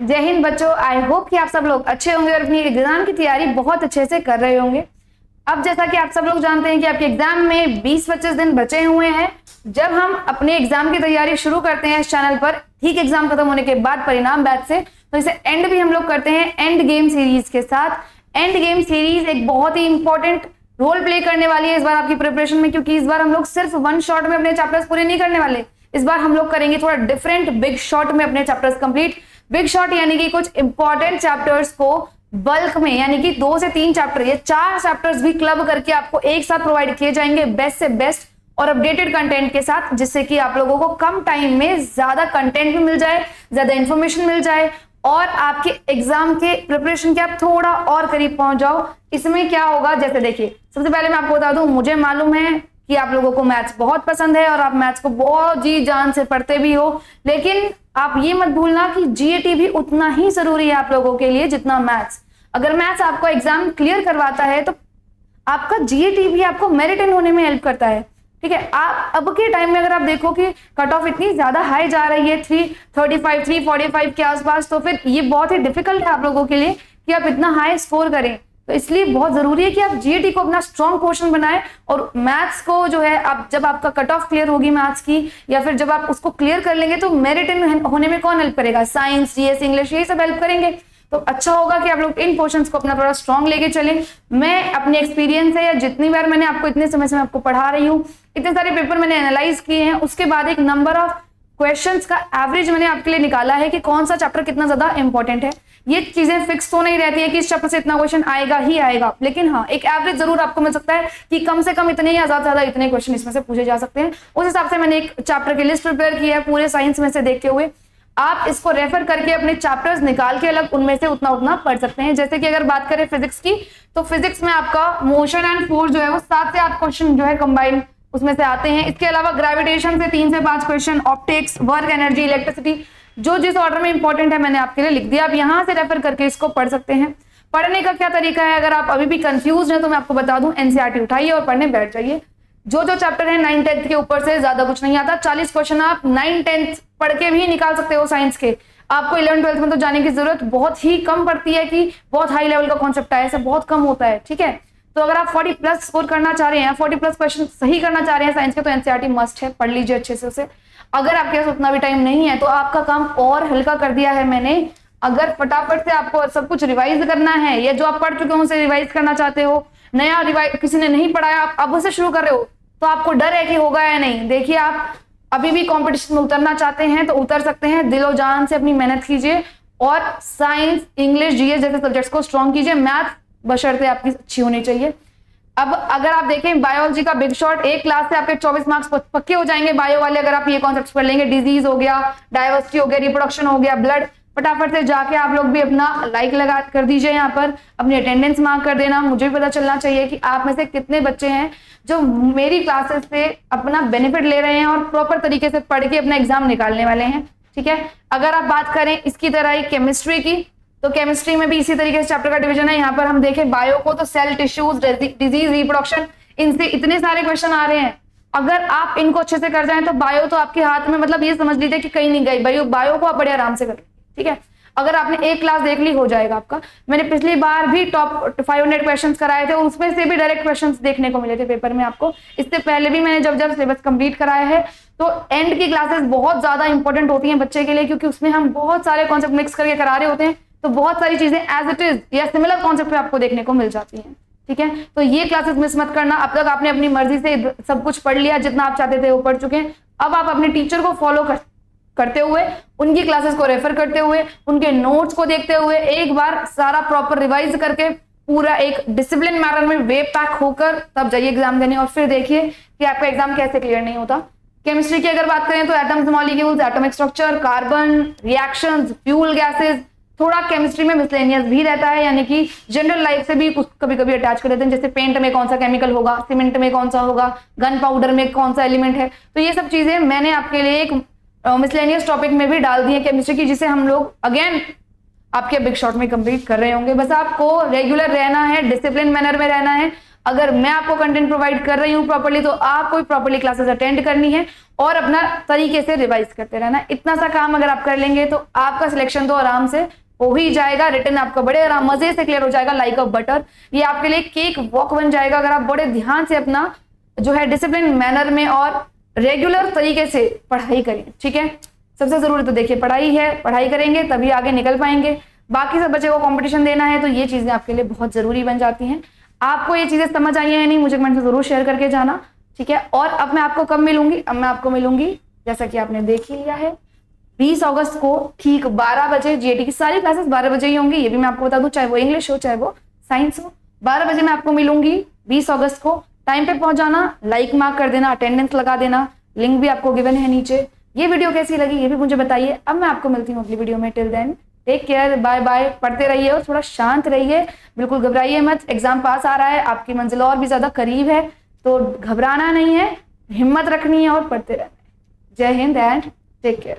जय हिंद बच्चों। I hope कि आप सब लोग अच्छे होंगे और अपनी एग्जाम की तैयारी बहुत अच्छे से कर रहे होंगे। अब जैसा कि आप सब लोग जानते हैं कि आपके एग्जाम में 20-25 दिन बचे हुए हैं। जब हम अपने एग्जाम की तैयारी शुरू करते हैं इस चैनल पर, ठीक एग्जाम खत्म होने के बाद परिणाम बैच से, तो इसे एंड भी हम लोग करते हैं एंड गेम सीरीज के साथ। एंड गेम सीरीज एक बहुत ही इंपॉर्टेंट रोल प्ले करने वाली है इस बार आपकी प्रिपरेशन में, क्योंकि इस बार हम लोग सिर्फ वन शॉट में अपने चैप्टर्स पूरे नहीं करने वाले। इस बार हम लोग करेंगे थोड़ा डिफरेंट, बिग शॉट में अपने चैप्टर्स कंप्लीट। बिग शॉट यानी कि कुछ इंपॉर्टेंट चैप्टर्स को बल्क में, यानी कि 2 से 3 चैप्टर या 4 चैप्टर्स भी क्लब करके आपको एक साथ प्रोवाइड किए जाएंगे बेस्ट से बेस्ट और अपडेटेड कंटेंट के साथ, जिससे कि आप लोगों को कम टाइम में ज्यादा कंटेंट भी मिल जाए, ज्यादा इंफॉर्मेशन मिल जाए और आपके एग्जाम के प्रिपरेशन के आप थोड़ा और करीब पहुंच जाओ। इसमें क्या होगा, जैसे देखिए, सबसे पहले मैं आपको बता दूं, मुझे मालूम है कि आप लोगों को मैथ्स बहुत पसंद है और आप मैथ्स को बहुत जी जान से पढ़ते भी हो, लेकिन आप ये मत भूलना कि जीएटी भी उतना ही जरूरी है आप लोगों के लिए जितना मैथ्स। अगर मैथ्स आपको एग्जाम क्लियर करवाता है तो आपका जीएटी भी आपको मेरिट इन होने में हेल्प करता है। ठीक है, आप अब के टाइम में अगर आप देखो कि कट ऑफ इतनी ज्यादा हाई जा रही है 335 345 के आसपास, तो फिर ये बहुत ही डिफिकल्ट है आप लोगों के लिए कि आप इतना हाई स्कोर करें। तो इसलिए बहुत जरूरी है कि आप जीएटी को अपना स्ट्रॉन्ग क्वेश्चन बनाएं और मैथ्स को जो है, आप जब आपका कट ऑफ क्लियर होगी मैथ्स की, या फिर जब आप उसको क्लियर कर लेंगे तो मेरिट इन होने में कौन हेल्प करेगा? साइंस, जीएस, इंग्लिश, ये सब हेल्प करेंगे। तो अच्छा होगा कि आप लोग इन पोर्शंस को अपना थोड़ा स्ट्रॉन्ग लेके चलें। मैं अपने एक्सपीरियंस है, या जितनी बार मैंने आपको इतने समय से मैं आपको पढ़ा रही हूँ, इतने सारे पेपर मैंने एनालाइज किए हैं, उसके बाद एक नंबर ऑफ क्वेश्चंस का एवरेज मैंने आपके लिए निकाला है कि कौन सा चैप्टर कितना ज्यादा इंपॉर्टेंट है। ये चीजें फिक्स तो नहीं रहती है कि इस चैप्टर से इतना क्वेश्चन आएगा ही आएगा, लेकिन हाँ, एक एवरेज जरूर आपको मिल सकता है कि कम से कम इतने या ज्यादा इतने क्वेश्चन इसमें से पूछे जा सकते हैं। उस हिसाब से मैंने एक चैप्टर की लिस्ट प्रिपेयर की है पूरे साइंस में से देखते हुए। आप इसको रेफर करके अपने चैप्टर्स निकाल के अलग उनमें से उतना पढ़ सकते हैं। जैसे कि अगर बात करें फिजिक्स की, तो फिजिक्स में आपका मोशन एंड फोर्स जो है वो 7 से 8 क्वेश्चन जो है कंबाइंड उसमें से आते हैं। इसके अलावा ग्रेविटेशन से 3 से 5 question, optics, work energy, electricity, जो जिस ऑर्डर में इंपॉर्टेंट है मैंने आपके लिए लिख दिया। आप यहाँ से रेफर करके इसको पढ़ सकते हैं। पढ़ने का क्या तरीका है, अगर आप अभी भी कंफ्यूज हैं तो मैं आपको बता दूं, एनसीईआरटी उठाइए और पढ़ने बैठ जाइए। जो चैप्टर है 9th-10th के ऊपर से ज्यादा कुछ नहीं आता। 40 क्वेश्चन आप 9th-10th पढ़ के भी निकाल सकते हो साइंस के। आपको 11th-12th में तो जाने की जरूरत बहुत ही कम पड़ती है कि बहुत हाई लेवल का कॉन्सेप्ट है, ऐसा बहुत कम होता है। ठीक है, तो अगर आप 40+ स्कोर करना चाह रहे हैं, 40+ क्वेश्चन सही करना चाह रहे हैं साइंस के, तो एनसीईआरटी मस्ट है, पढ़ लीजिए अच्छे से उसे। अगर आपके पास उतना भी टाइम नहीं है तो आपका काम और हल्का कर दिया है मैंने। अगर फटाफट से आपको सब कुछ रिवाइज करना है, या जो आप पढ़ चुके हो उसे रिवाइज करना चाहते हो, नया रिवाइज किसी ने नहीं पढ़ाया, आप अब उसे शुरू कर रहे हो, तो आपको डर है कि होगा या नहीं। देखिए, आप अभी भी कंपटीशन में उतरना चाहते हैं तो उतर सकते हैं। दिलो जान से अपनी मेहनत कीजिए और साइंस, इंग्लिश, जीएस जैसे सब्जेक्ट्स को स्ट्रॉन्ग कीजिए। मैथ बशर्ते आपकी अच्छी होनी चाहिए। अब अगर आप देखें बायोलॉजी का बिग शॉट, एक क्लास से आपके 24 मार्क्स पक्के हो जाएंगे बायो वाले, अगर आप ये कॉन्सेप्ट्स पढ़ लेंगे। डिजीज हो गया, डाइवर्सिटी हो गया, रिप्रोडक्शन हो गया, ब्लड, फटाफट से जाके आप लोग भी अपना लाइक लगा कर दीजिए, यहाँ पर अपनी अटेंडेंस मार्क कर देना। मुझे भी पता चलना चाहिए कि आप में से कितने बच्चे हैं जो मेरी क्लासेस से अपना बेनिफिट ले रहे हैं और प्रॉपर तरीके से पढ़ के अपना एग्जाम निकालने वाले हैं। ठीक है, अगर आप बात करें इसकी तरह ही केमिस्ट्री की, तो केमिस्ट्री में भी इसी तरीके से चैप्टर का डिवीजन है। यहाँ पर हम देखें बायो को, तो सेल, टिश्यूज, डिजीज, रिप्रोडक्शन, इनसे इतने सारे क्वेश्चन आ रहे हैं। अगर आप इनको अच्छे से कर जाएं तो बायो तो आपके हाथ में, मतलब ये समझ लीजिए कि कहीं नहीं गई। बायो को आप बड़े आराम से कर, ठीक है, अगर आपने एक क्लास देख ली हो जाएगा आपका। मैंने पिछली बार भी टॉप 500 क्वेश्चंस कराए थे, उसमें से भी डायरेक्ट क्वेश्चंस देखने को मिले थे पेपर में आपको। इससे पहले भी मैंने जब सिलेबस कंप्लीट कराया है, तो एंड की क्लासेस बहुत ज्यादा इंपॉर्टेंट होती हैं बच्चे के लिए, क्योंकि उसमें हम बहुत सारे कॉन्सेप्ट मिक्स करके करा रहे होते हैं, तो बहुत सारी चीजें एज इट इज या सिमिलर कॉन्सेप्ट पे आपको देखने को मिल जाती हैं। ठीक है, तो ये क्लासेस मिस मत करना। अब तक आपने अपनी मर्जी से सब कुछ पढ़ लिया, जितना आप चाहते थे वो पढ़ चुके हैं। अब आप अपने टीचर को फॉलो करते हुए, उनकी क्लासेस को रेफर करते हुए, उनके नोट्स को देखते हुए, एक बार सारा प्रॉपर रिवाइज करके पूरा एक डिसिप्लिन मैनर में वे पैक होकर तब जाइए एग्जाम देने, और फिर देखिए कि आपका एग्जाम कैसे क्लियर नहीं होता। केमिस्ट्री की अगर बात करें तो atoms, molecules, atomic structure, carbon, reactions, fuel gases, थोड़ा केमिस्ट्री में मिसलेनियस भी रहता है, यानी कि जनरल लाइफ से भी कुछ कभी कभी अटैच कर देते हैं। जैसे पेंट में कौन सा केमिकल होगा, सीमेंट में कौन सा होगा, गन पाउडर में कौन सा एलिमेंट है, तो ये सब चीजें मैंने आपके लिए एक मिसलेनियस टॉपिक में भी डाल दी है केमिस्ट्री की, जिसे हम लोग अगेन आपके बिग शॉट में कंप्लीट कर रहे होंगे। बस आपको रेगुलर रहना है, डिसिप्लिन मैनर में रहना है। अगर मैं आपको कंटेंट प्रोवाइड कर रही हूँ प्रॉपर्ली, तो आपको भी प्रॉपर्ली क्लासेस अटेंड करनी है और अपना तरीके से रिवाइज करते रहना। इतना सा काम अगर आप कर लेंगे तो आपका सिलेक्शन तो आराम से हो ही जाएगा, रिटर्न आपका बड़े आराम मजे से क्लियर हो जाएगा लाइक अ बटर। ये आपके लिए केक वॉक बन जाएगा अगर आप बड़े ध्यान से अपना जो है डिसिप्लिन मैनर में और रेगुलर तरीके से पढ़ाई करें। ठीक है, सबसे जरूरी तो देखिए पढ़ाई है, पढ़ाई करेंगे तभी आगे निकल पाएंगे। बाकी सब बच्चे को कंपटीशन देना है तो ये चीजें आपके लिए बहुत जरूरी बन जाती हैं। आपको ये चीजें समझ आई है या नहीं मुझे कमेंट में जरूर शेयर करके जाना। ठीक है, और अब मैं आपको कब मिलूंगी? अब मैं आपको मिलूंगी जैसा कि आपने देख ही लिया है 20 अगस्त को ठीक 12 बजे। जीएटी की सारी क्लासेस 12 बजे ही होंगी, ये भी मैं आपको बता दूं, चाहे वो इंग्लिश हो चाहे वो साइंस हो। 12 बजे मैं आपको मिलूंगी 20 अगस्त को। टाइम पे पहुंच जाना, लाइक मार्क कर देना, अटेंडेंस लगा देना, लिंक भी आपको गिवन है नीचे। ये वीडियो कैसी लगी ये भी मुझे बताइए। अब मैं आपको मिलती हूँ अगली वीडियो में। Till then take care, bye bye. पढ़ते रहिए और थोड़ा शांत रहिए, बिल्कुल घबराइए मत। एग्जाम पास आ रहा है, आपकी मंजिल और भी ज्यादा करीब है, तो घबराना नहीं है, हिम्मत रखनी है और पढ़ते रहना है। जय हिंद एंड टेक केयर।